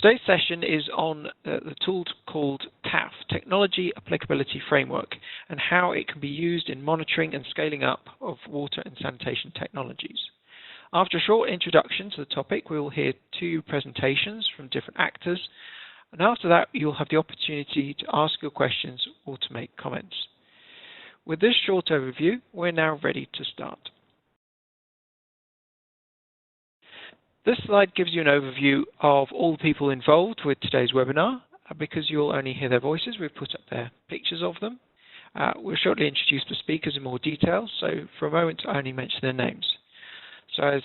Today's session is on the tool called TAF, Technology Applicability Framework, and how it can be used in monitoring and scaling up of water and sanitation technologies. After a short introduction to the topic, we will hear two presentations from different actors, and after that you'll have the opportunity to ask your questions or to make comments. With this short overview, we're now ready to start. This slide gives you an overview of all the people involved with today's webinar. Because you'll only hear their voices, we've put up their pictures of them. We'll shortly introduce the speakers in more detail, so for a moment I only mention their names. So as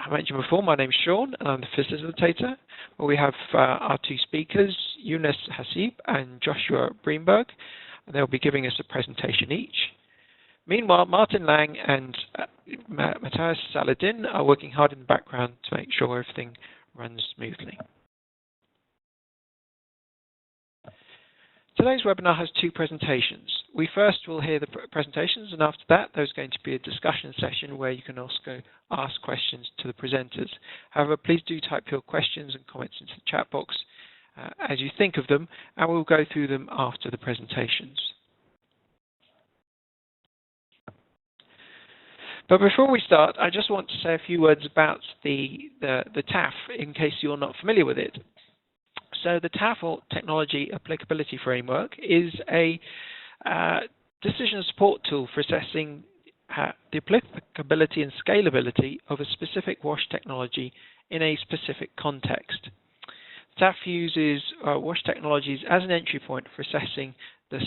I mentioned before, my name's Sean and I'm the facilitator. We have our two speakers, Younes Hassib and Joshua Breenberg, and they'll be giving us a presentation each. Meanwhile, Martin Lang and Matthias Saladin are working hard in the background to make sure everything runs smoothly. Today's webinar has two presentations. We first will hear the presentations, and after that there's going to be a discussion session where you can also ask questions to the presenters. However, please do type your questions and comments into the chat box as you think of them, and we'll go through them after the presentations. But before we start, I just want to say a few words about the TAF in case you're not familiar with it. So the TAF, or Technology Applicability Framework, is a decision support tool for assessing the applicability and scalability of a specific wash technology in a specific context. TAF uses wash technologies as an entry point for assessing the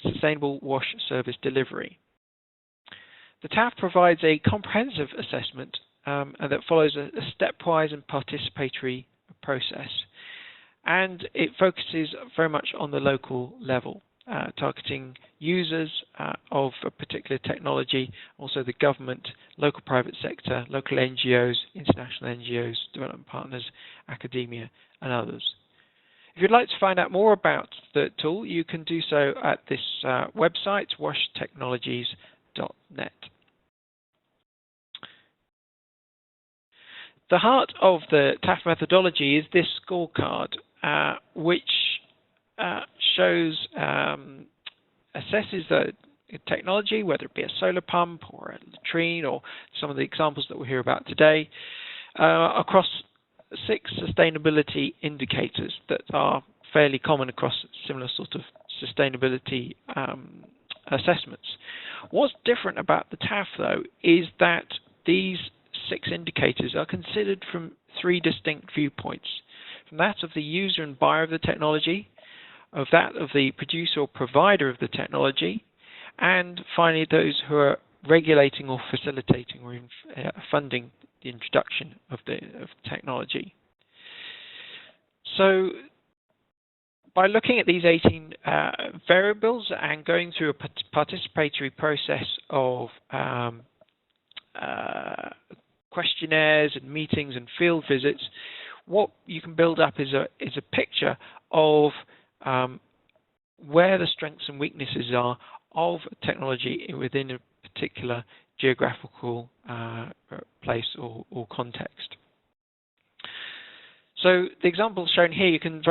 sustainable wash service delivery. The TAF provides a comprehensive assessment that follows a stepwise and participatory process, and it focuses very much on the local level, targeting users of a particular technology, also the government, local private sector, local NGOs, international NGOs, development partners, academia, and others. If you'd like to find out more about the tool, you can do so at this website, washtechnologies.net. The heart of the TAF methodology is this scorecard, which assesses the technology, whether it be a solar pump or a latrine or some of the examples that we'll hear about today, across 6 sustainability indicators that are fairly common across similar sort of sustainability assessments. What's different about the TAF, though, is that these 6 indicators are considered from 3 distinct viewpoints: from that of the user and buyer of the technology, of that of the producer or provider of the technology, and finally those who are regulating or facilitating or funding the introduction of the technology. So by looking at these 18 variables and going through a participatory process of questionnaires and meetings and field visits, what you can build up is a picture of where the strengths and weaknesses are of technology within a particular geographical place or context. So the example shown here, you can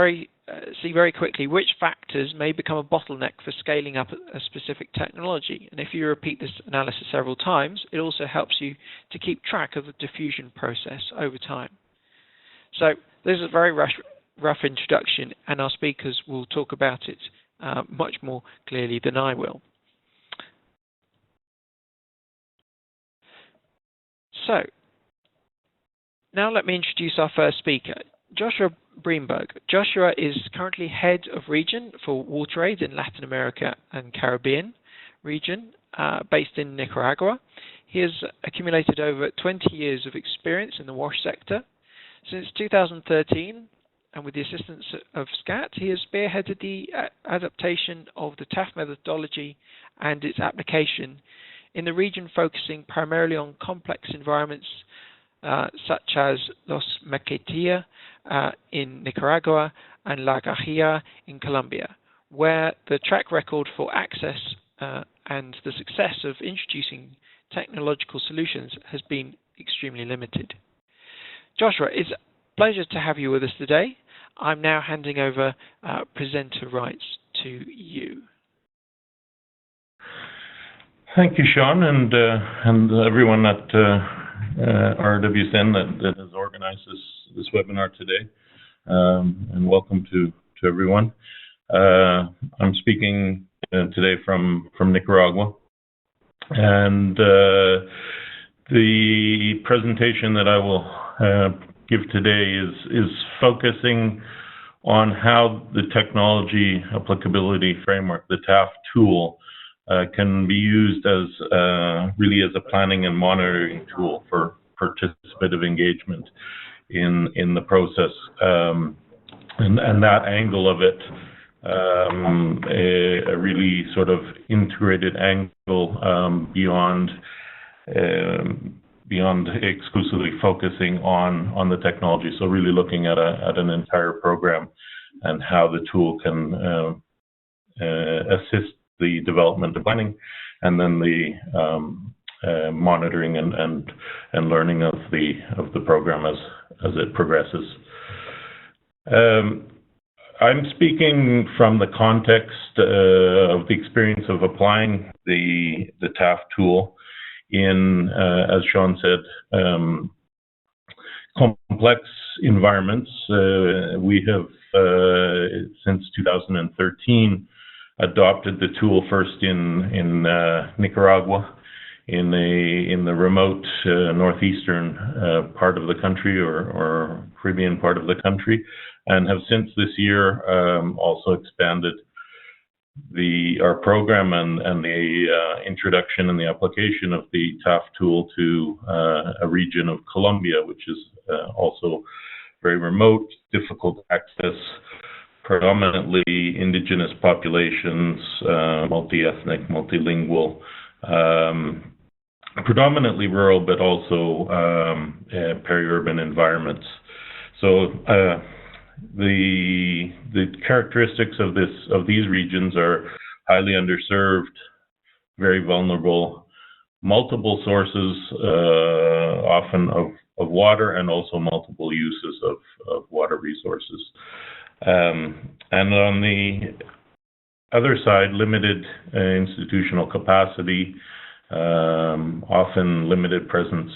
see very quickly which factors may become a bottleneck for scaling up a specific technology. And if you repeat this analysis several times, it also helps you to keep track of the diffusion process over time. So this is a very rough introduction, and our speakers will talk about it much more clearly than I will. So now let me introduce our first speaker, Joshua Breenberg. Joshua is currently head of region for WaterAid in Latin America and Caribbean region, based in Nicaragua. He has accumulated over 20 years of experience in the wash sector. Since 2013, and with the assistance of SCAT, he has spearheaded the adaptation of the TAF methodology and its application in the region, focusing primarily on complex environments such as Los Mequetia in Nicaragua and La Guajira in Colombia, where the track record for access and the success of introducing technological solutions has been extremely limited. Joshua, it's a pleasure to have you with us today. I'm now handing over presenter rights to you. Thank you, Sean, and everyone at RWSN that has organized this webinar today. And welcome to everyone. I'm speaking today from Nicaragua, and the presentation that I will give today is focusing on how the Technology Applicability Framework, the TAF tool, can be used as really as a planning and monitoring tool for participative engagement in the process, and that angle of it, a really sort of integrated angle beyond exclusively focusing on the technology. So really looking at an entire program and how the tool can assist the development of planning, and then the monitoring and learning of the program as it progresses. I'm speaking from the context of the experience of applying the TAF tool in, as Sean said, complex environments. We have since 2013 adopted the tool first in Nicaragua, in the remote northeastern part of the country, or Caribbean part of the country, and have since this year also expanded our program and the introduction and the application of the TAF tool to a region of Colombia, which is also very remote, difficult access, predominantly indigenous populations, multi-ethnic, multilingual, predominantly rural, but also peri-urban environments. So the characteristics of these regions are highly underserved, very vulnerable, multiple sources often of water, and also multiple uses of water resources. And on the other side, limited institutional capacity, often limited presence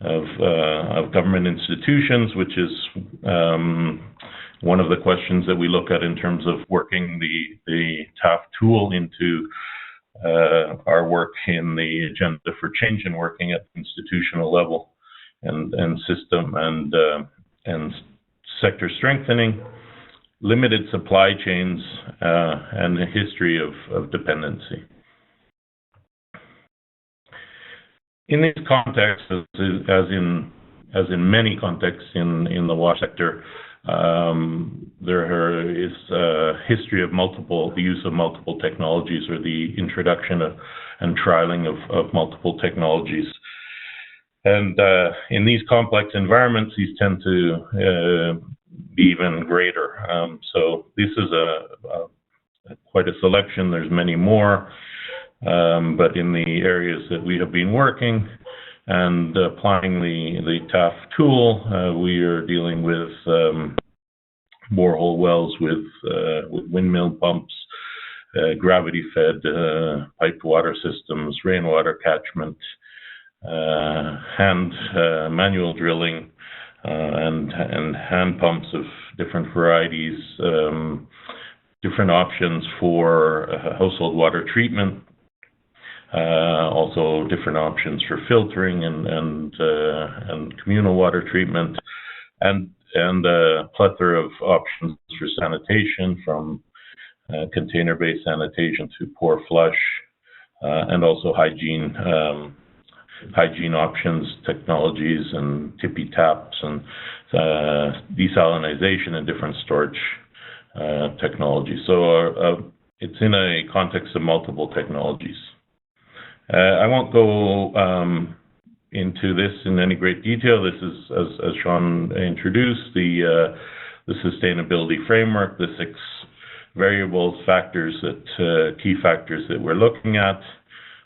of government institutions, which is one of the questions that we look at in terms of working the TAF tool into our work in the agenda for change and working at the institutional level, and system and sector strengthening, limited supply chains, and a history of dependency. In these contexts, as in many contexts in the water sector, there is a history of the use of multiple technologies, or the introduction and trialing of multiple technologies. And in these complex environments, these tend to be even greater. So this is quite a selection. There's many more. But in the areas that we have been working and applying the TAF tool, we are dealing with borehole wells with windmill pumps, gravity-fed piped water systems, rainwater catchment, manual drilling, and hand pumps of different varieties, different options for household water treatment. Also different options for filtering and communal water treatment, and a plethora of options for sanitation, from container-based sanitation to pour flush, and also hygiene options, technologies, and tippy taps, and desalinization, and different storage technologies. So it's in a context of multiple technologies. I won't go into this in any great detail. This is, as Sean introduced, the sustainability framework, the 6 variables, key factors that we're looking at,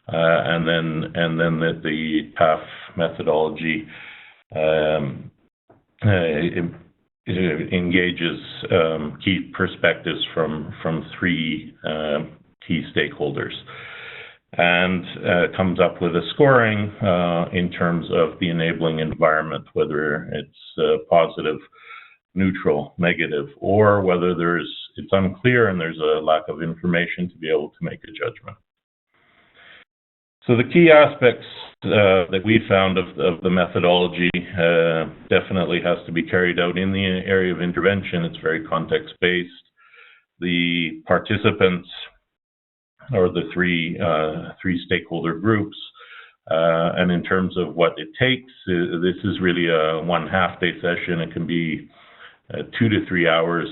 and then the TAF methodology engages key perspectives from three key stakeholders, and comes up with a scoring in terms of the enabling environment, whether it's positive, neutral, negative, or whether it's unclear and there's a lack of information to be able to make a judgment. So the key aspects that we found of the methodology definitely has to be carried out in the area of intervention. It's very context-based. The participants, or the three stakeholder groups, and in terms of what it takes, this is really a 1 half-day session. It can be 2 to 3 hours,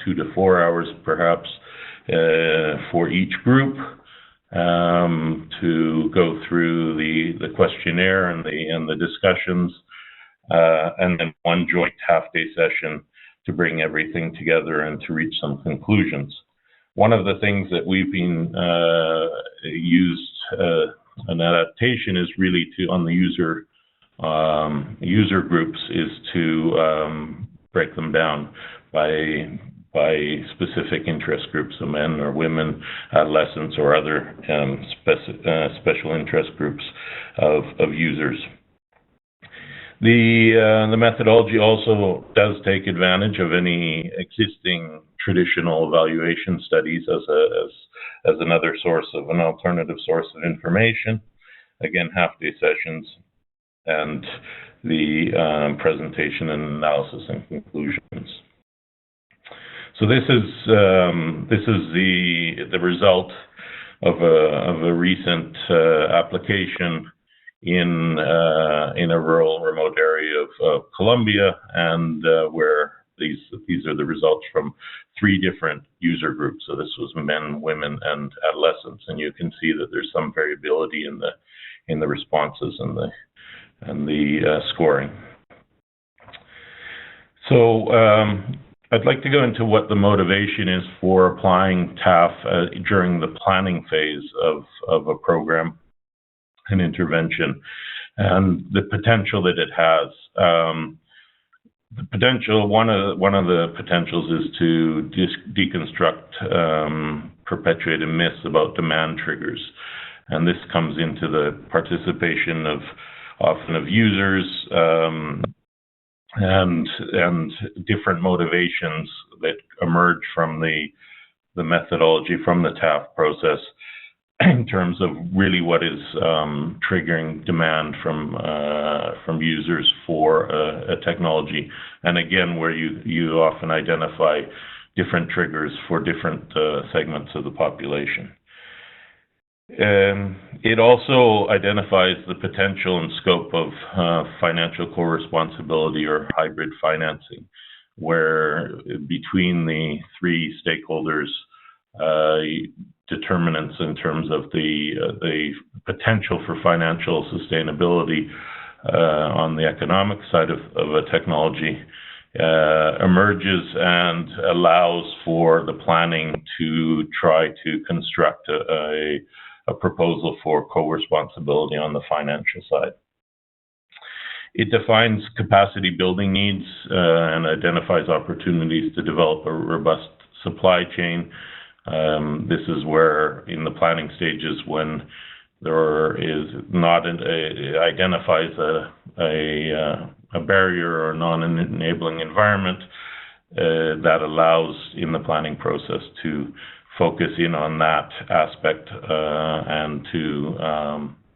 2 to 4 hours perhaps, for each group, to go through the questionnaire and the discussions, and then 1 joint half-day session to bring everything together and to reach some conclusions. One of the things that we've been used an adaptation is really to, on the user groups, is to break them down by specific interest groups, so men or women, adolescents, or other special interest groups of users. The methodology also does take advantage of any existing traditional evaluation studies as another source of an alternative source of information. Again, half-day sessions and the presentation and analysis and conclusions. So this is the result of a recent application in a rural, remote area of Colombia, and where these are the results from 3 different user groups. So this was men, women, and adolescents, and you can see that there's some variability in the responses and the scoring. So I'd like to go into what the motivation is for applying TAF during the planning phase of a program, an intervention, and the potential that it has. The potential, one of the potentials is to deconstruct perpetuated myths about demand triggers, and this comes into the participation often of users and different motivations that emerge from the methodology, from the TAF process, in terms of really what is triggering demand from users for a technology. And again, where you often identify different triggers for different segments of the population. It also identifies the potential and scope of financial co-responsibility or hybrid financing, where between the 3 stakeholders, determinants in terms of the potential for financial sustainability on the economic side of a technology emerges and allows for the planning to try to construct a proposal for co-responsibility on the financial side. It defines capacity building needs and identifies opportunities to develop a robust supply chain. This is where, in the planning stages, when there is not identifies a barrier or non-enabling environment that allows, in the planning process, to focus in on that aspect and to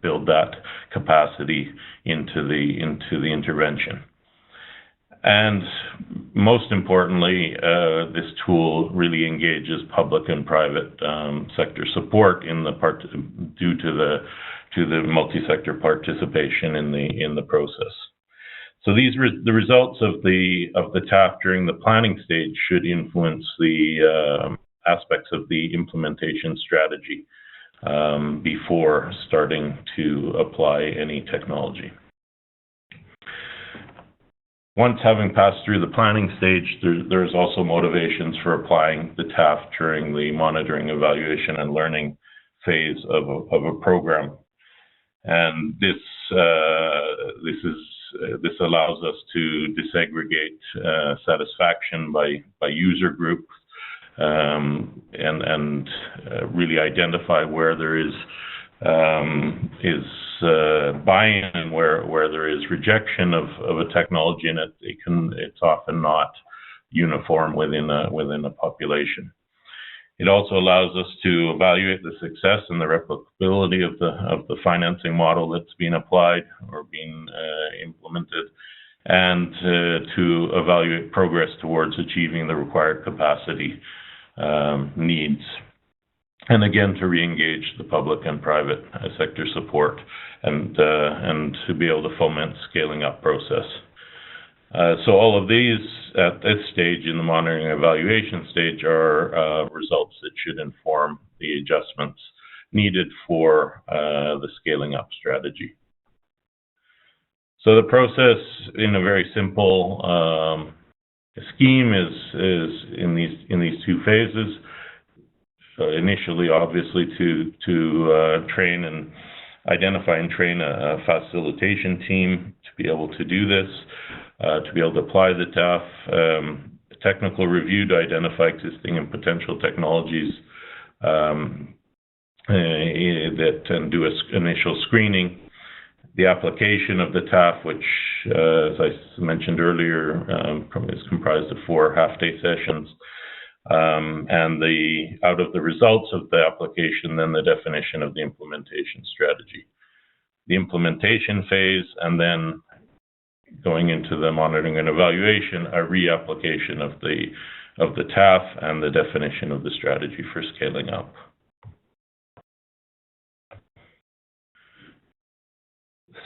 build that capacity into the intervention. And most importantly, this tool really engages public and private sector support due to the multi-sector participation in the process. So the results of the TAF during the planning stage should influence the aspects of the implementation strategy before starting to apply any technology. Once having passed through the planning stage, there's also motivations for applying the TAF during the monitoring, evaluation, and learning phase of a program. And this is this allows us to disaggregate satisfaction by user group, and really identify where there is buy-in and where there is rejection of a technology, and it's often not uniform within a population. It also allows us to evaluate the success and the replicability of the financing model that's being applied or being implemented, and to evaluate progress towards achieving the required capacity needs. And again, to re-engage the public and private sector support, and to be able to foment scaling up process. So all of these at this stage in the monitoring and evaluation stage are results that should inform the adjustments needed for the scaling up strategy. So the process in a very simple scheme is in these two phases. Initially, obviously, to train and identify and train a facilitation team to be able to do this, to be able to apply the TAF, technical review to identify existing and potential technologies and do initial screening, the application of the TAF, which, as I mentioned earlier, is comprised of 4 half-day sessions. And out of the results of the application, then the definition of the implementation strategy, the implementation phase, and then going into the monitoring and evaluation, a reapplication of the TAF and the definition of the strategy for scaling up.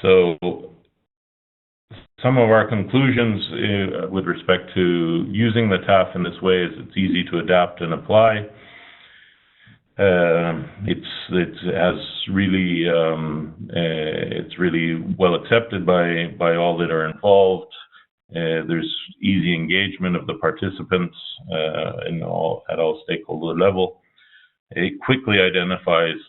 So some of our conclusions with respect to using the TAF in this way is it's easy to adapt and apply. It's really well accepted by all that are involved. There's easy engagement of the participants at all stakeholder level. It quickly identifies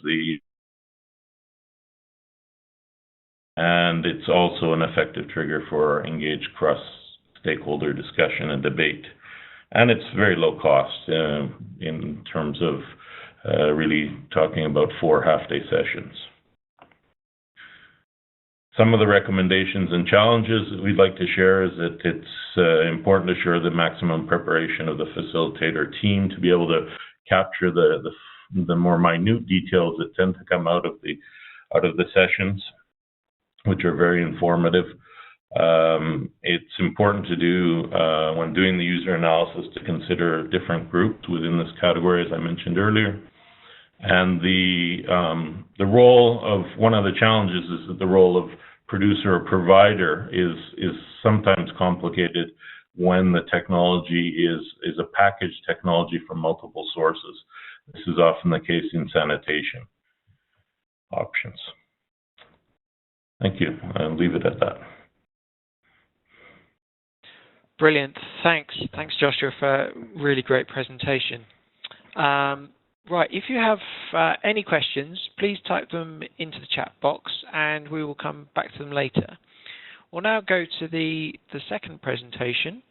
and it's also an effective trigger for engaged cross-stakeholder discussion and debate. And it's very low cost in terms of really talking about 4 half-day sessions. Some of the recommendations and challenges that we'd like to share is that it's important to ensure the maximum preparation of the facilitator team to be able to capture the more minute details that tend to come out of the sessions, which are very informative. It's important to do, when doing the user analysis, to consider different groups within this category, as I mentioned earlier. And the role of, one of the challenges is that the role of producer or provider is sometimes complicated when the technology is a packaged technology from multiple sources. This is often the case in sanitation options. Thank you. I'll leave it at that. Brilliant. Thanks, Joshua, for a really great presentation. Right, if you have any questions, please type them into the chat box and we will come back to them later. We'll now go to the second presentation,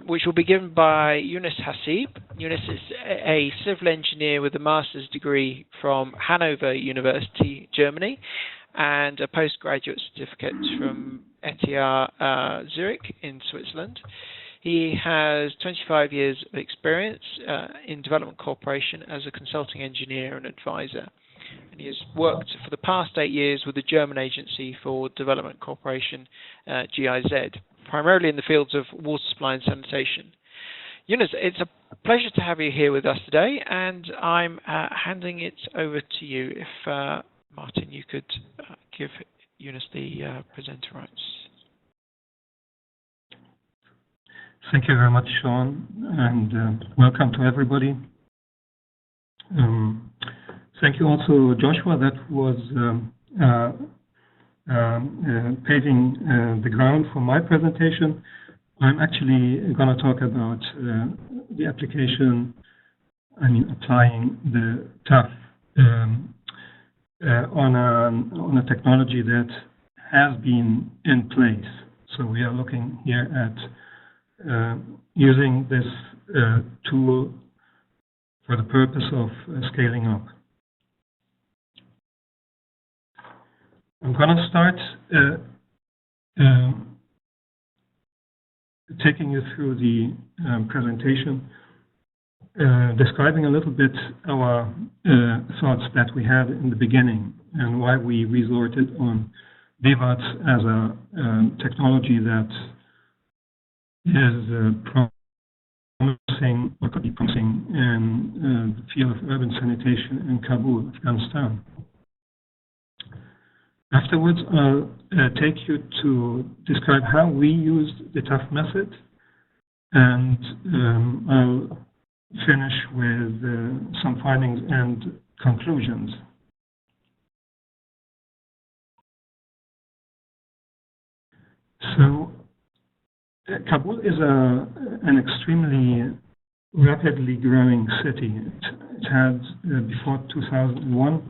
which will be given by Yunus Hassib. Yunus is a civil engineer with a master's degree from Hanover University, Germany, and a postgraduate certificate from ETH Zurich in Switzerland. He has 25 years of experience in development cooperation as a consulting engineer and advisor. And he has worked for the past 8 years with the German Agency for Development Cooperation, GIZ, primarily in the fields of water supply and sanitation. Yunus, it's a pleasure to have you here with us today, and I'm handing it over to you. If, Martin, you could give Yunus the presenter rights. Thank you very much, Sean, and welcome to everybody. Thank you also, Joshua, that was paving the ground for my presentation. I'm actually going to talk about the application, applying the TAF on a technology that has been in place. So we are looking here at using this tool for the purpose of scaling up. I'm going to start taking you through the presentation, describing a little bit our thoughts that we had in the beginning and why we resorted on DWATS as a technology that is promising, or could be promising, in the field of urban sanitation in Kabul, Afghanistan. Afterwards, I'll take you to describe how we used the TAF method, and I'll finish with some findings and conclusions. So, Kabul is an extremely rapidly growing city. It had, before 2001,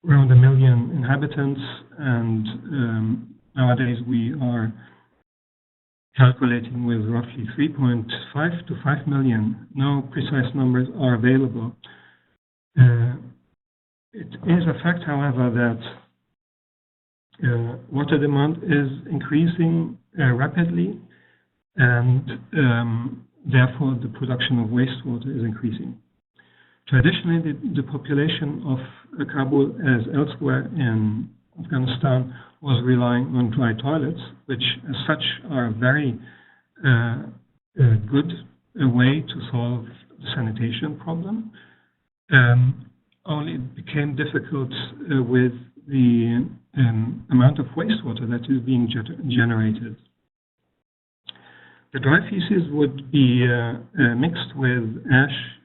around 1 million inhabitants, and nowadays we are calculating with roughly 3.5 to 5 million. No precise numbers are available. It is a fact, however, that water demand is increasing rapidly, and therefore the production of wastewater is increasing. Traditionally, the population of Kabul, as elsewhere in Afghanistan, was relying on dry toilets, which as such are a very good way to solve the sanitation problem. Only it became difficult with the amount of wastewater that is being generated. The dry feces would be mixed with ash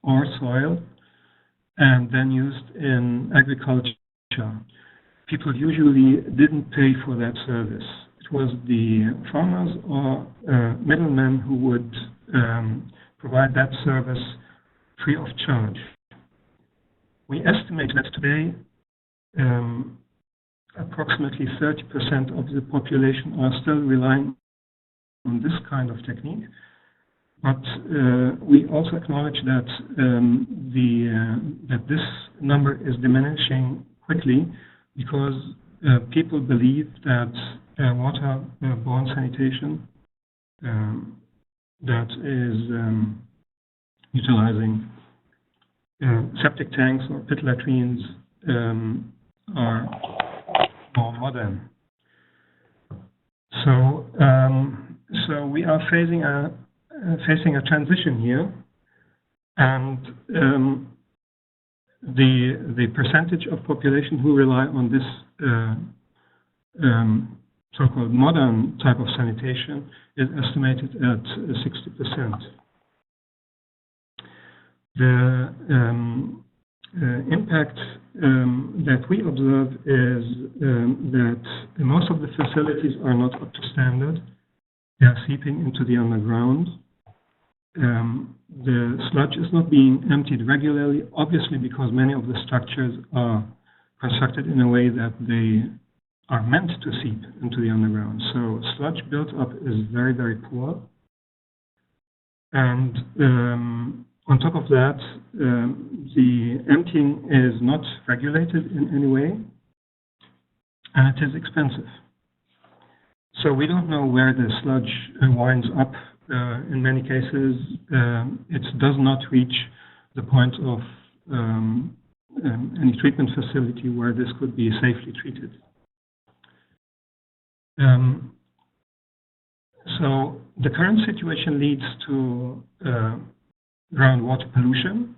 or soil and then used in agriculture. People usually didn't pay for that service. It was the farmers or middlemen who would provide that service free of charge. We estimate that today approximately 30% of the population are still relying on this kind of technique. But we also acknowledge that that this number is diminishing quickly because people believe that water-borne sanitation that is utilizing septic tanks or pit latrines are more modern. So we are facing a transition here, and the percentage of population who rely on this so-called modern type of sanitation is estimated at 60%. The impact that we observe is that most of the facilities are not up to standard. They are seeping into the underground. The sludge is not being emptied regularly, obviously because many of the structures are constructed in a way that they are meant to seep into the underground. So sludge build-up is very, very poor. And on top of that, the emptying is not regulated in any way, and it is expensive. So we don't know where the sludge winds up. In many cases, it does not reach the point of any treatment facility where this could be safely treated. So the current situation leads to groundwater pollution.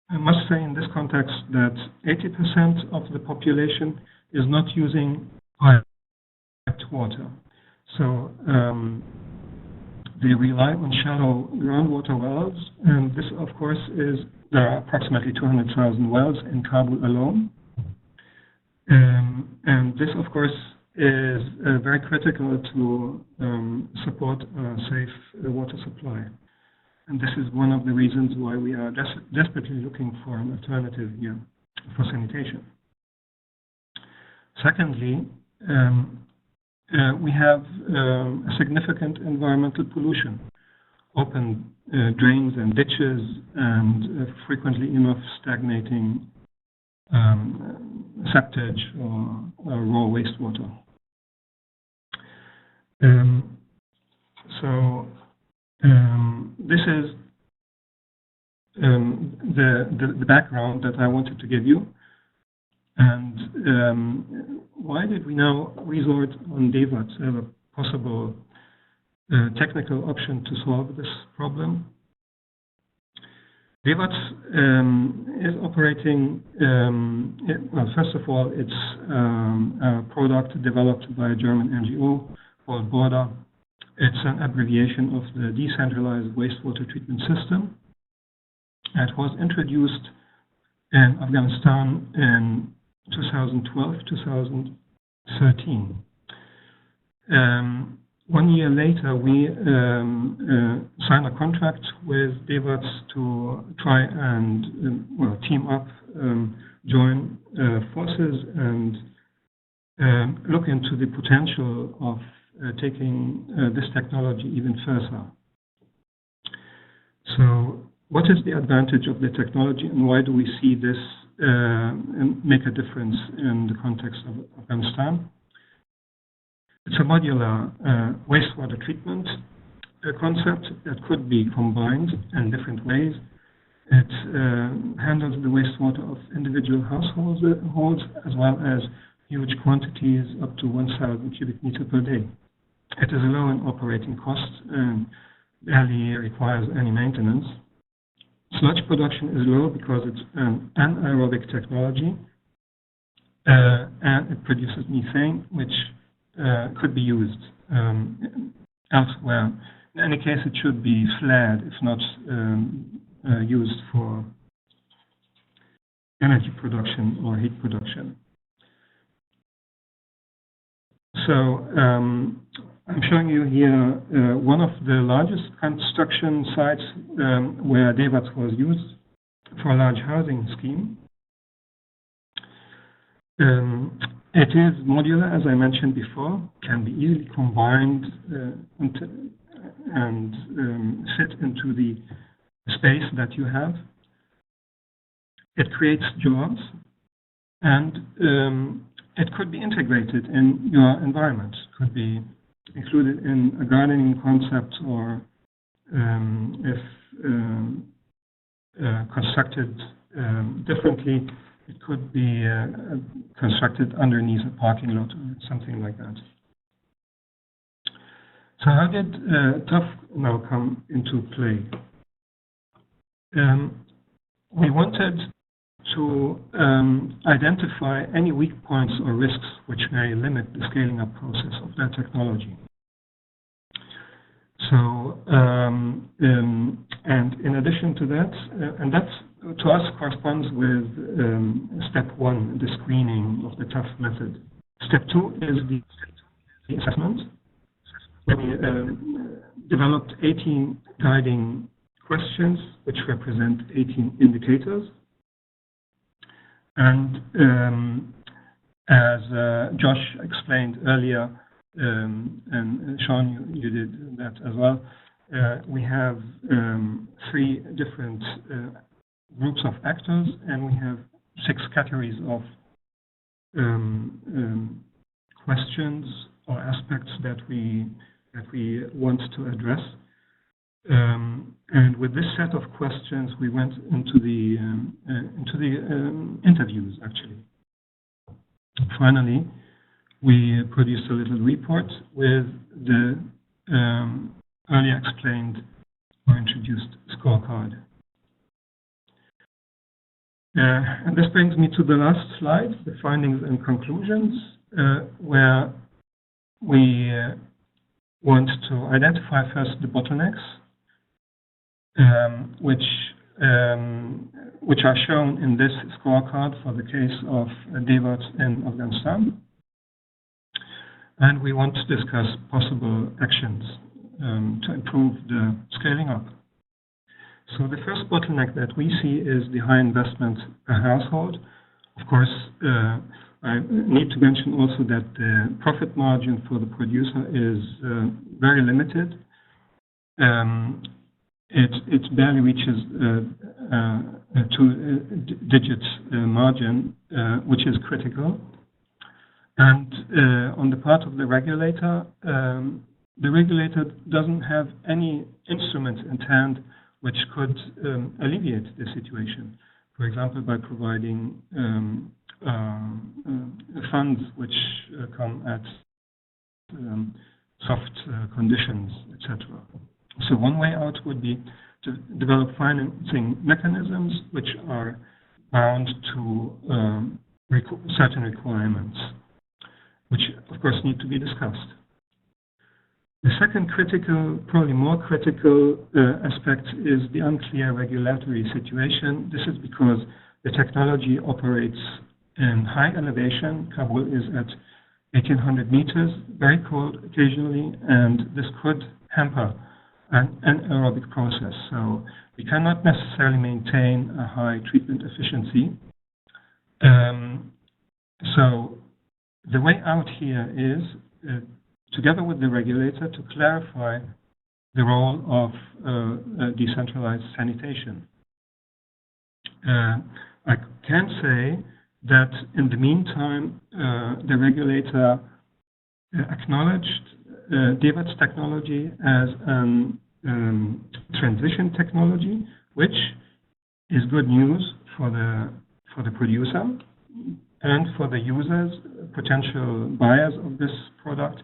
I must say in this context that 80% of the population is not using piped water. So they rely on shallow groundwater wells, and this, of course, there are approximately 200,000 wells in Kabul alone. And this, of course, is very critical to support a safe water supply. And this is one of the reasons why we are desperately looking for an alternative here for sanitation. Secondly, we have a significant environmental pollution, open drains and ditches, and frequently enough stagnating septage or raw wastewater. This is the background that I wanted to give you. And why did we now resort on DEWATS as a possible technical option to solve this problem? DEWATS is operating, well, first of all, it's a product developed by a German NGO called Border. It's an abbreviation of the Decentralized Wastewater Treatment System. It was introduced in Afghanistan in 2012-2013. 1 year later, we signed a contract with DEWATS to try and team up, join forces, and look into the potential of taking this technology even further. So, what is the advantage of the technology, and why do we see this make a difference in the context of Afghanistan? It's a modular wastewater treatment concept that could be combined in different ways. It handles the wastewater of individual households as well as huge quantities up to 1,000 cubic meters per day. It is low in operating costs and barely requires any maintenance. Sludge production is low because it's an anaerobic technology, and it produces methane, which could be used elsewhere. In any case, it should be flared, if not used for energy production or heat production. So I'm showing you here one of the largest construction sites where DEWATS was used for a large housing scheme. It is modular, as I mentioned before, can be easily combined and fit into the space that you have. It creates jobs, and it could be integrated in your environment, could be included in a gardening concept, or if constructed differently, it could be constructed underneath a parking lot or something like that. So how did TAF now come into play? We wanted to identify any weak points or risks which may limit the scaling up process of that technology. So, and in addition to that, and that to us corresponds with step 1, the screening of the TAF method. Step 2 is the assessment. We developed 18 guiding questions which represent 18 indicators. And as Josh explained earlier, and Sean, you did that as well, we have 3 different groups of actors, and we have 6 categories of questions or aspects that we want to address. And with this set of questions, we went into the interviews, actually. Finally, we produced a little report with the earlier explained or introduced scorecard. And this brings me to the last slide, the findings and conclusions, where we want to identify first the bottlenecks, which are shown in this scorecard for the case of DEWATS in Afghanistan. And we want to discuss possible actions to improve the scaling up. So the first bottleneck that we see is the high investment per household. Of course, I need to mention also that the profit margin for the producer is very limited. It barely reaches a two-digit margin, which is critical. And on the part of the regulator doesn't have any instrument in hand which could alleviate the situation. For example, by providing funds which come at soft conditions, etc. So one way out would be to develop financing mechanisms which are bound to certain requirements, which of course need to be discussed. The second critical, probably more critical aspect is the unclear regulatory situation. This is because the technology operates in high elevation. Kabul is at 1,800 meters, very cold occasionally, and this could hamper an aerobic process. So we cannot necessarily maintain a high treatment efficiency. So the way out here is together with the regulator, to clarify the role of decentralized sanitation. I can say that in the meantime, the regulator acknowledged DEWAT's technology as a transition technology, which is good news for the producer and for the users, potential buyers of this product,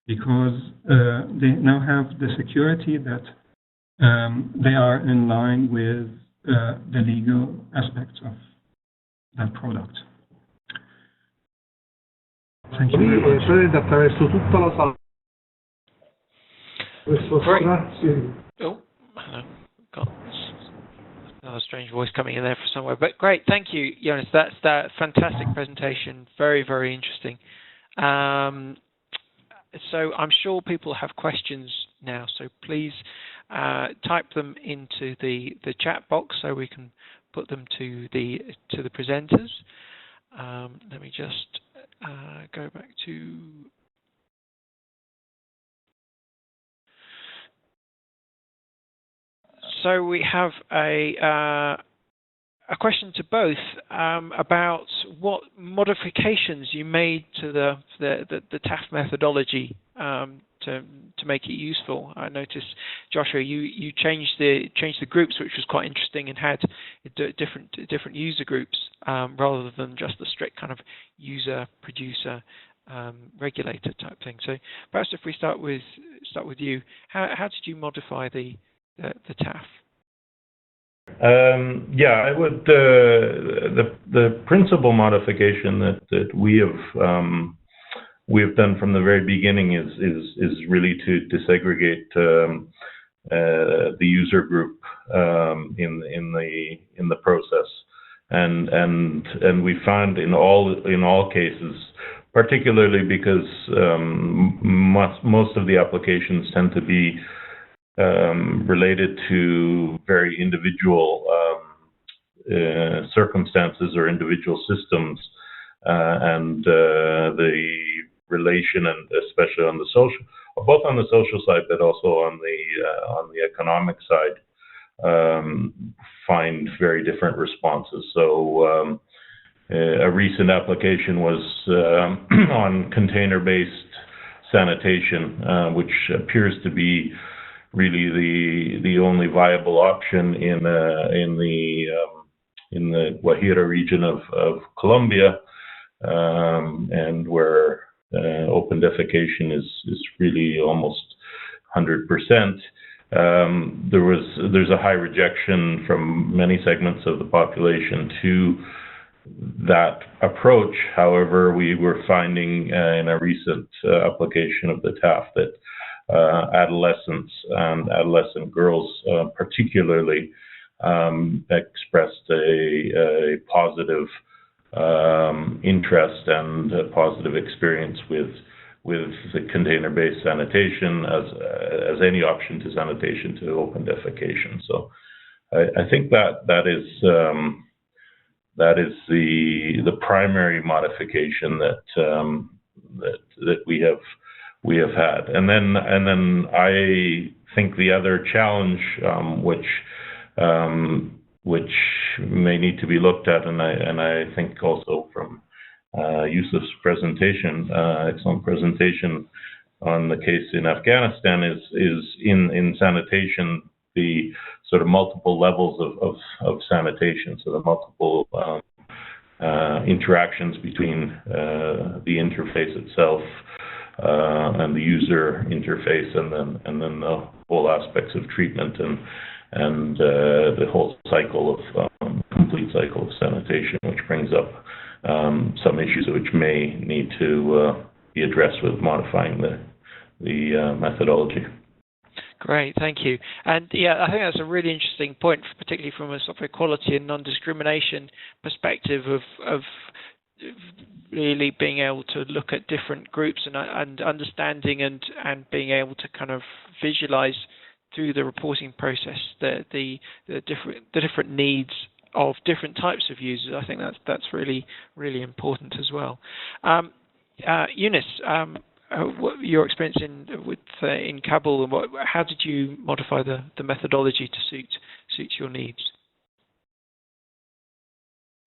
because they now have the security that they are in line with the legal aspects of that product. Thank you very much. Attraverso tutta la sala. Oh, hello. Got another strange voice coming in there from somewhere. But great, thank you, Jonas. That's that fantastic presentation. Very, very interesting. So I'm sure people have questions now, so please type them into the chat box so we can put them to the presenters. Let me just go back to so we have a question to both about what modifications you made to the TAF methodology to make it useful. I noticed, Joshua, you changed the groups, which was quite interesting, and had different user groups rather than just the strict kind of user producer regulator type thing. So perhaps if we start with you, how did you modify the TAF? Yeah, I would. The principal modification that we have done from the very beginning is really to segregate the user group in the process, and we found in all cases, particularly because most of the applications tend to be related to very individual circumstances or individual systems, and the relation, and especially on the social, both on the social side, but also on the economic side, find very different responses. So a recent application was on container-based sanitation, which appears to be really the only viable option in the Guajira region of Colombia, and where open defecation is really almost 100%. There's a high rejection from many segments of the population to that approach. However, we were finding in a recent application of the TAF that adolescents and adolescent girls particularly expressed a positive interest and a positive experience with the container-based sanitation as any option to sanitation to open defecation. So I think that is the primary modification that we have had, and then I think the other challenge which may need to be looked at, and I think also from Yusuf's presentation, excellent presentation on the case in Afghanistan, is in sanitation, the sort of multiple levels of sanitation, so the multiple interactions between the interface itself and the user interface, and then the whole aspects of treatment and the whole cycle of complete cycle of sanitation, which brings up some issues which may need to be addressed with modifying the methodology. Great, thank you. And yeah, I think that's a really interesting point, particularly from a sort of equality and non-discrimination perspective of really being able to look at different groups and understanding and being able to kind of visualize through the reporting process the different needs of different types of users. I think that's really, really important as well. Eunice, what your experience in Kabul, and how did you modify the methodology to suit your needs?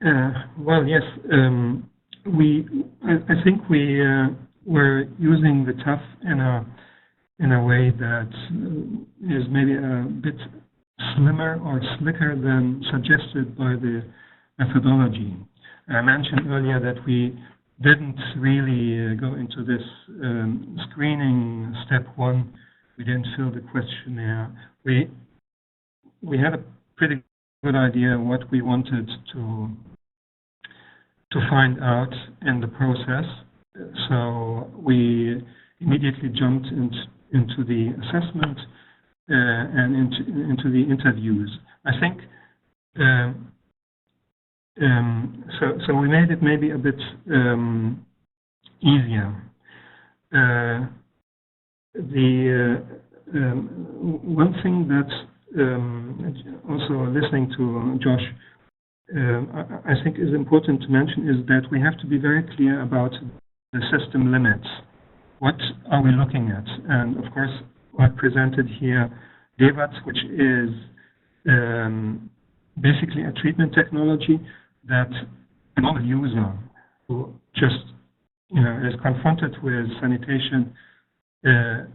Well, yes, I think we were using the TAF in a way that is maybe a bit slimmer or slicker than suggested by the methodology. I mentioned earlier that we didn't really go into this screening step one. We didn't fill the questionnaire. We had a pretty good idea what we wanted to find out in the process. So we immediately jumped into the assessment and into the interviews. I think so we made it maybe a bit easier. One thing that also listening to Josh, I think is important to mention is that we have to be very clear about the system limits. What are we looking at? And of course, I presented here DEVATS, which is basically a treatment technology that a normal user who just is confronted with sanitation in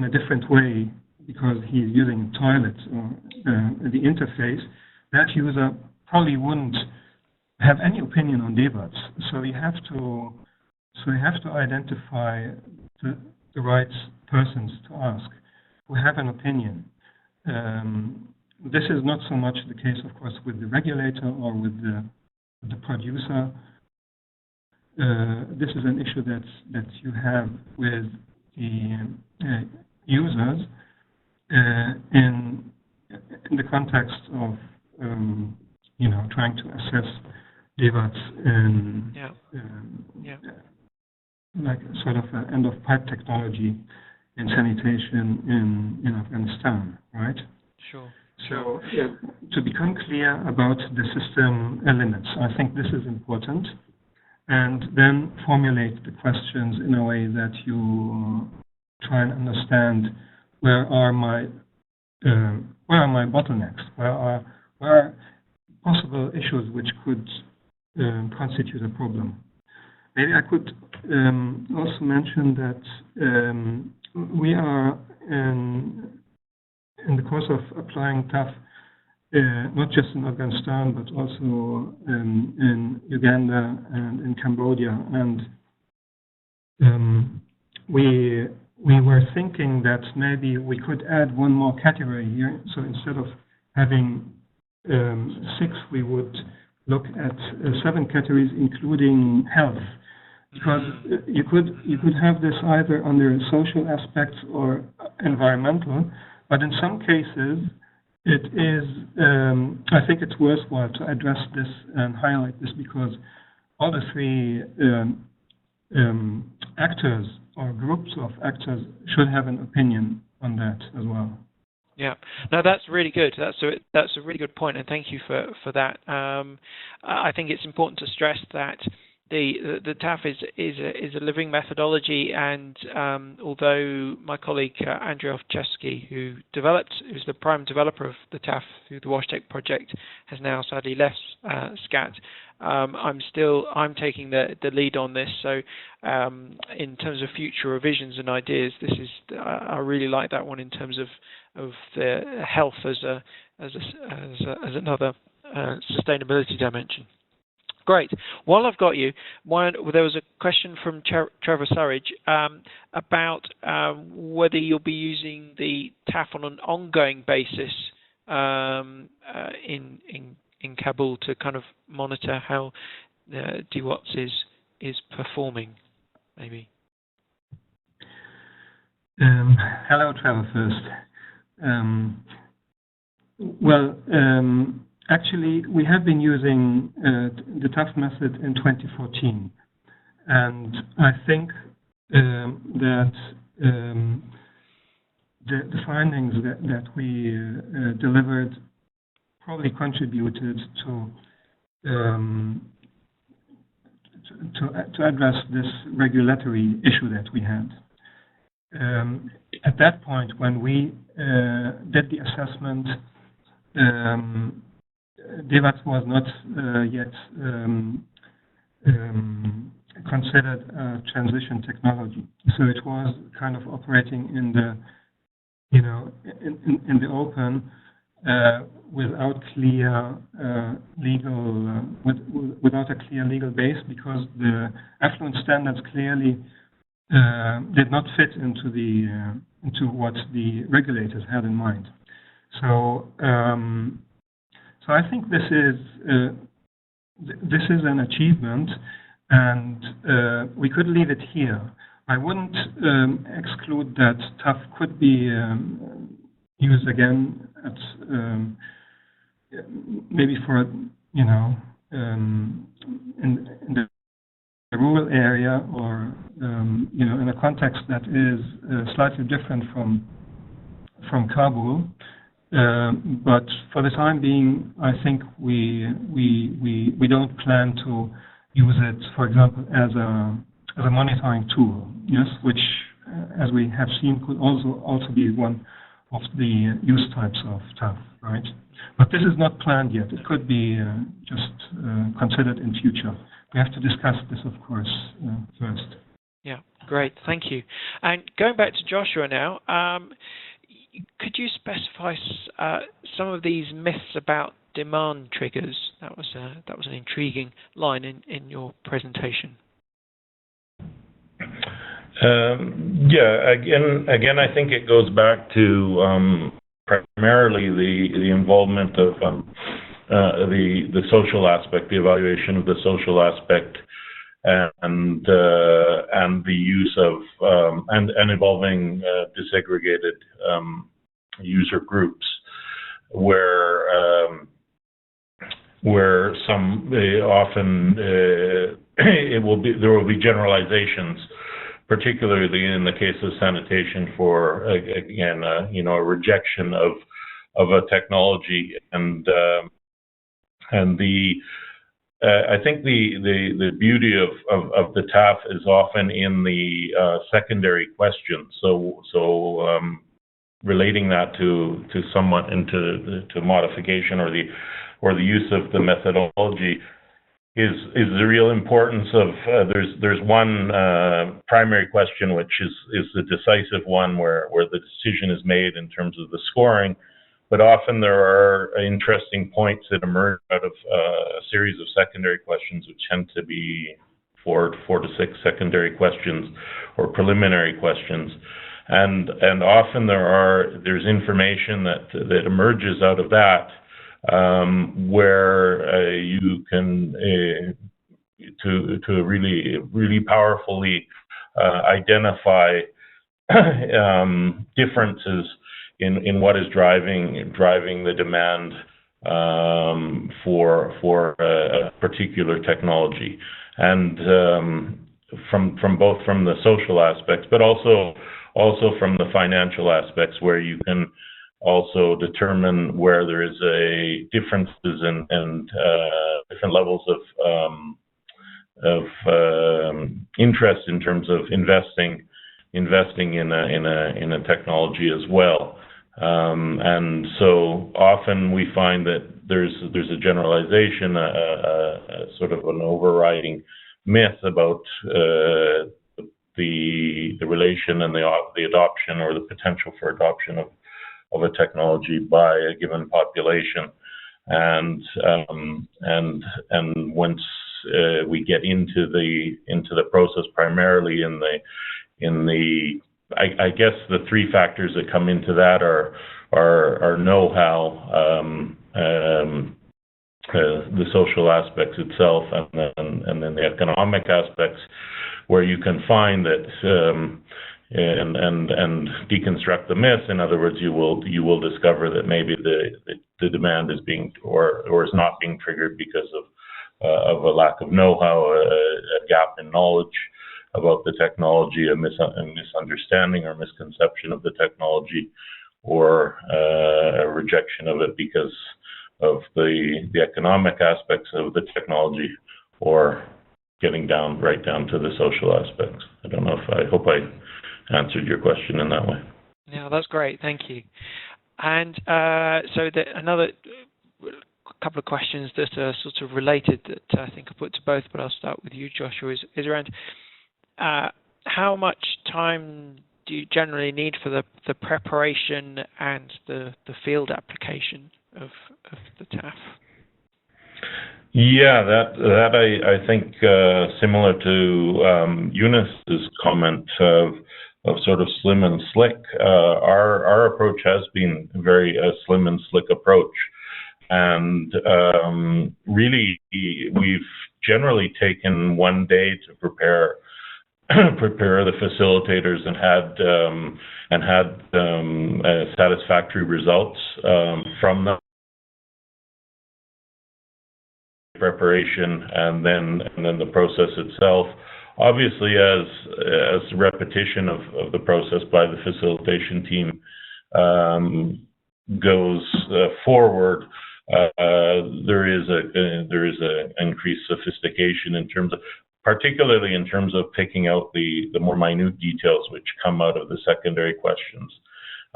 a different way because he's using toilets or the interface, that user probably wouldn't have any opinion on DEVATS. So you have to identify the right persons to ask who have an opinion. This is not so much the case, of course, with the regulator or with the producer. This is an issue that you have with the users in the context of trying to assess DEVATS in like sort of an end-of-pipe technology in sanitation in Afghanistan, right? Sure. So to become clear about the system limits, I think this is important, and then formulate the questions in a way that you try and understand where are my bottlenecks, where are possible issues which could constitute a problem. Maybe I could also mention that we are in the course of applying TAF, not just in Afghanistan, but also in Uganda and in Cambodia. And we were thinking that maybe we could add one more category here. So instead of having 6, we would look at 7 categories, including health. Because you could have this either under social aspects or environmental, but in some cases it is, I think it's worthwhile to address this and highlight this, because all the 3 actors or groups of actors should have an opinion on that as well. Yeah, no, that's really good. That's a really good point, and thank you for that. I think it's important to stress that the TAF is a living methodology, and although my colleague Andrzej Owczewski, who's the prime developer of the TAF through the WashTech project, has now sadly left SCAT, I'm taking the lead on this. So in terms of future revisions and ideas, I really like that one in terms of the health as another sustainability dimension. Great. While I've got you, there was a question from Trevor Surridge about whether you'll be using the TAF on an ongoing basis in Kabul to kind of monitor how DWATS is performing, maybe. Hello, Trevor, first. Actually, we have been using the TAF method in 2014, and I think that the findings that we delivered probably contributed to address this regulatory issue that we had. At that point, when we did the assessment, DWATS was not yet considered a transition technology, so it was kind of operating in the in the open without a clear legal base, because the effluent standards clearly did not fit into what the regulators had in mind. So I think this is an achievement, and we could leave it here. I wouldn't exclude that TAF could be used again at maybe for in the rural area, or in a context that is slightly different from Kabul. But for the time being, I think we don't plan to use it, for example, as a monitoring tool. Yes, which, as we have seen, could also be one of the use types of TAF, right? But this is not planned yet. It could be just considered in future. We have to discuss this, of course, first. Yeah, great, thank you. And going back to Joshua now, could you specify some of these myths about demand triggers? That was an intriguing line in your presentation. Yeah, again, I think it goes back to primarily the involvement of the social aspect, the evaluation of the social aspect, and the use of and involving disaggregated user groups, where some often there will be generalizations, particularly in the case of sanitation, for again a rejection of a technology, and I think the beauty of the TAF is often in the secondary questions. So relating that to somewhat into modification or the use of the methodology is the real importance of there's one primary question, which is the decisive one, where the decision is made in terms of the scoring. But often there are interesting points that emerge out of a series of secondary questions, which tend to be 4 to 6 secondary questions or preliminary questions, and often there's information that emerges out of that, where you can to really powerfully identify differences in what is driving the demand for a particular technology, and from the social aspects, but also from the financial aspects, where you can also determine where there is a differences and different levels of interest in terms of investing in a technology as well. And so often we find that there's a generalization, a sort of an overriding myth about the relation and the adoption or the potential for adoption of a technology by a given population. And once we get into the process, primarily in the I guess the three factors that come into that are know-how, the social aspects itself, and then the economic aspects, where you can find that and deconstruct the myth. In other words, you will discover that maybe the demand is being or is not being triggered because of a lack of know-how, a gap in knowledge about the technology, a misunderstanding or misconception of the technology, or a rejection of it because of the economic aspects of the technology, or getting right down to the social aspects. I hope I answered your question in that way. Yeah, that's great. Thank you. And so another couple of questions that are sort of related that I think I'll put to both, but I'll start with you, Joshua, is around how much time do you generally need for the preparation and the field application of the TAF? Yeah, that I think similar to Eunice's comment of sort of slim and slick. Our approach has been a very slim and slick approach, and really we've generally taken one day to prepare the facilitators and had satisfactory results from them. Preparation and then the process itself. Obviously, as repetition of the process by the facilitation team goes forward, there is a increased sophistication particularly in terms of picking out the more minute details which come out of the secondary questions,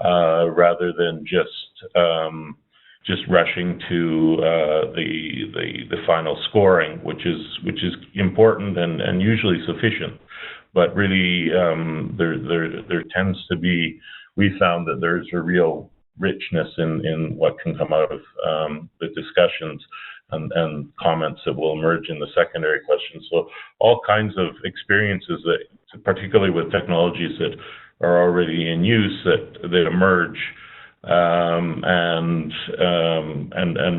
rather than just rushing to the final scoring, which is important and usually sufficient. But really, there tends to be, we found that there's a real richness in what can come out of the discussions and comments that will emerge in the secondary questions. So all kinds of experiences that, particularly with technologies that are already in use, that emerge and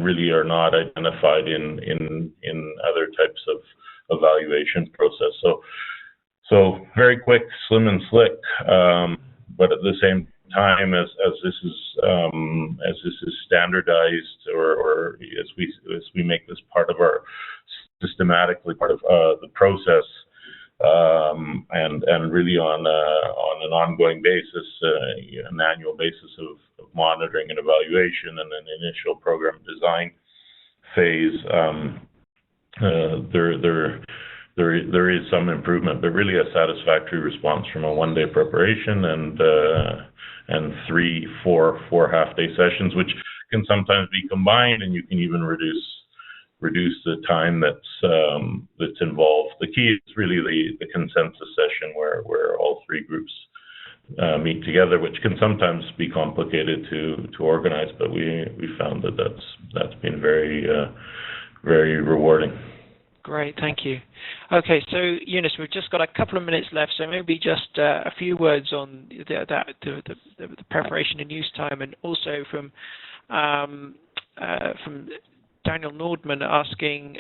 really are not identified in other types of evaluation process. So very quick, slim and slick, but at the same time, as this is standardized, or as we make this part of our systematically part of the process, and really on an ongoing basis, an annual basis of monitoring and evaluation, and an initial program design phase, there is some improvement, but really a satisfactory response from a one-day preparation and 3-4 half-day sessions, which can sometimes be combined, and you can even reduce the time that's involved. The key is really the consensus session where all three groups meet together, which can sometimes be complicated to organize, but we found that's been very rewarding. Great, thank you. Okay, so Eunice, we've just got a couple of minutes left, so maybe just a few words on the preparation and use time, and also from Daniel Nordman asking,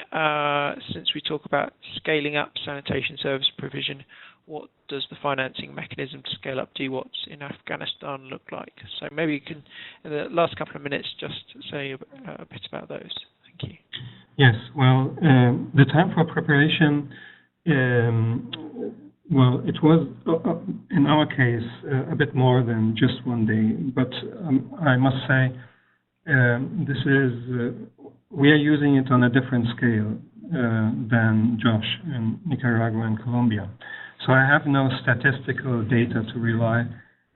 since we talk about scaling up sanitation service provision, what does the financing mechanism to scale up DWATs in Afghanistan look like? So maybe you can, in the last couple of minutes, just say a bit about those. Thank you. Yes, well, the time for preparation well, it was, in our case, a bit more than just 1 day, but I must say, we are using it on a different scale than Josh in Nicaragua and Colombia. So I have no statistical data to rely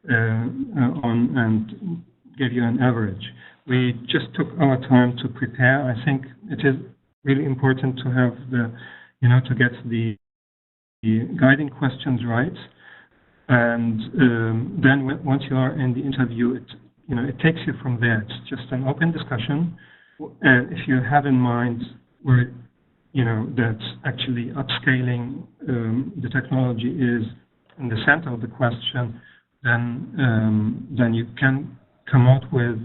on and give you an average. We just took our time to prepare. I think it is really important to have to get the guiding questions right. And then once you are in the interview, it takes you from there. It's just an open discussion. And if you have in mind where, that actually upscaling the technology is in the center of the question, then you can come out with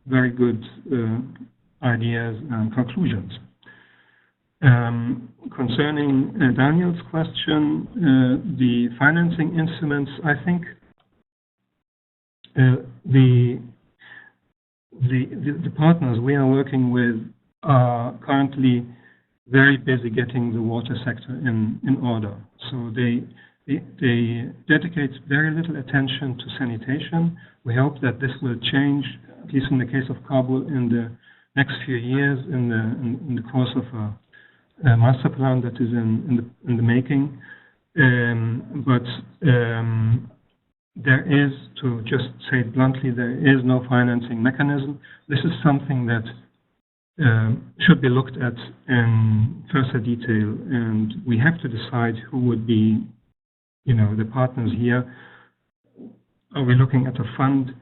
very good ideas and conclusions. Concerning Daniel's question, the financing instruments, I think the partners we are working with are currently very busy getting the water sector in order. So they dedicate very little attention to sanitation. We hope that this will change, at least in the case of Kabul, in the next few years, in the course of a master plan that is in the making. But there is, to just say it bluntly, there is no financing mechanism. This is something that should be looked at in further detail, and we have to decide who would be, the partners here. Are we looking at a fund,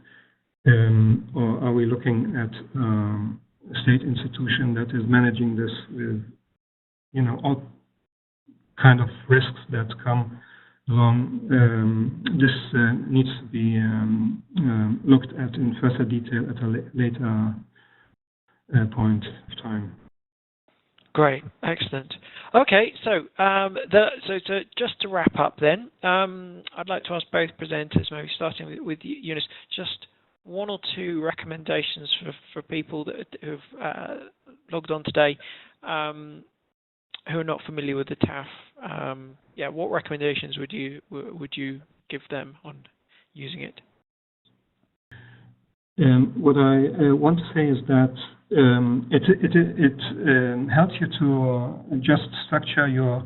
or are we looking at a state institution that is managing this with, all kind of risks that come along? This needs to be looked at in further detail at a later point of time. Great, excellent. Okay, so just to wrap up then, I'd like to ask both presenters, maybe starting with Yunus, just 1 or 2 recommendations for people that who've logged on today who are not familiar with the TAF. What recommendations would you give them on using it? What I want to say is that it helps you to just structure your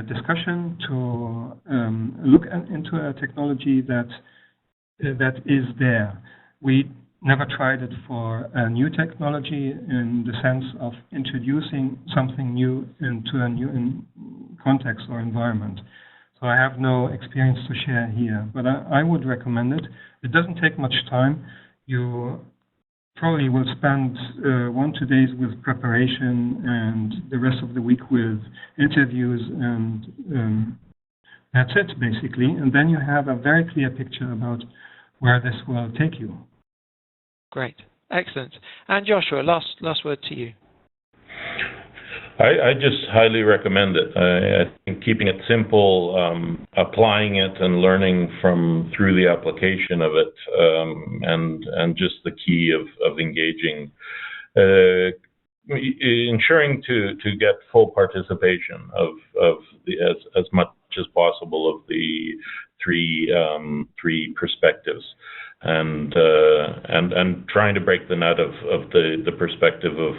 discussion, to look into a technology that is there. We never tried it for a new technology in the sense of introducing something new into a new context or environment. So I have no experience to share here, but I would recommend it. It doesn't take much time. You probably will spend 1-2 days with preparation and the rest of the week with interviews, and that's it basically. And then you have a very clear picture about where this will take you. Great, excellent. And Joshua, last word to you. I just highly recommend it. I think keeping it simple, applying it and learning through the application of it, and just the key of engaging, ensuring to get full participation of as much as possible of the three perspectives, and trying to break the nut of the perspective of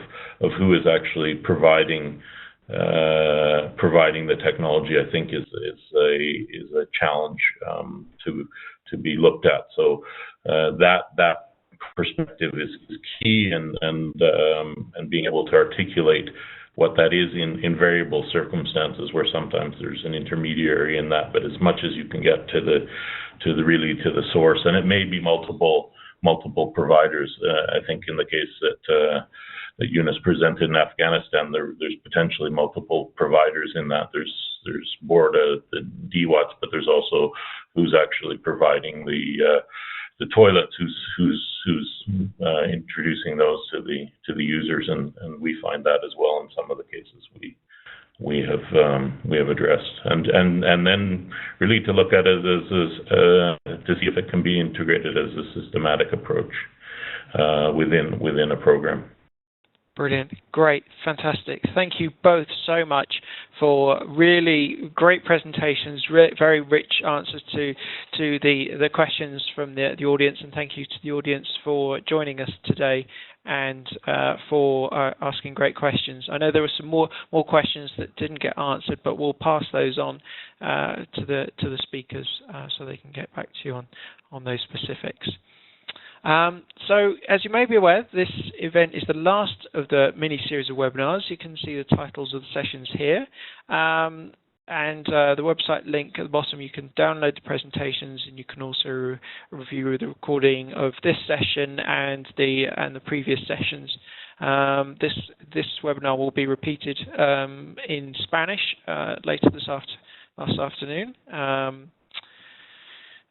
who is actually providing the technology. I think is a challenge to be looked at. So that perspective is key, and being able to articulate what that is in variable circumstances where sometimes there's an intermediary in that, but as much as you can get to the source, and it may be multiple providers. I think in the case that Yunus presented in Afghanistan, there's potentially multiple providers in that. There's Borda, the DWATs, but there's also who's actually providing the toilets, who's introducing those to the users, and we find that as well in some of the cases we have addressed, and then really to look at it as to see if it can be integrated as a systematic approach within a program. Brilliant. Great. Fantastic. Thank you both so much for really great presentations, very rich answers to the questions from the audience, and thank you to the audience for joining us today and for asking great questions. I know there were some more questions that didn't get answered, but we'll pass those on to the speakers so they can get back to you on those specifics. So, as you may be aware, this event is the last of the mini-series of webinars. You can see the titles of the sessions here. And the website link at the bottom, you can download the presentations, and you can also review the recording of this session and the previous sessions. This webinar will be repeated in Spanish later this afternoon.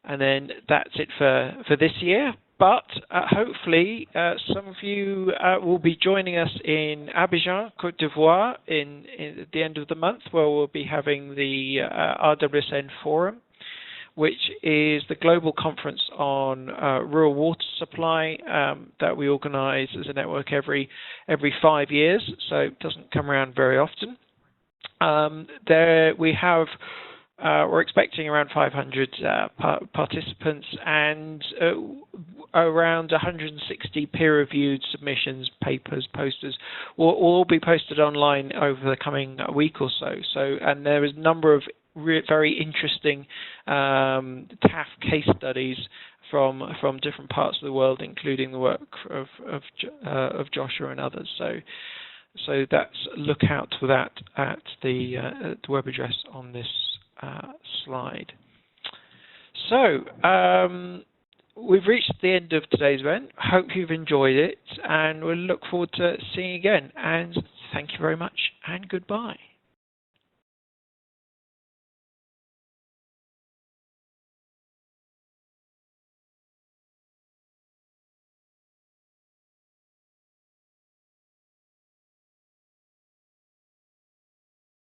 And then that's it for this year. But hopefully some of you will be joining us in Abidjan, Côte d'Ivoire, at the end of the month, where we'll be having the RWSN Forum, which is the global conference on rural water supply that we organise as a network every 5 years, so it doesn't come around very often. There we have. We're expecting around 500 participants and around 160 peer-reviewed submissions, papers, posters will all be posted online over the coming week or so. And there is a number of very interesting TAF case studies from different parts of the world, including the work of Joshua and others. So that's look out for that at the web address on this slide. So we've reached the end of today's event. Hope you've enjoyed it, and we'll look forward to seeing you again. And thank you very much, and goodbye.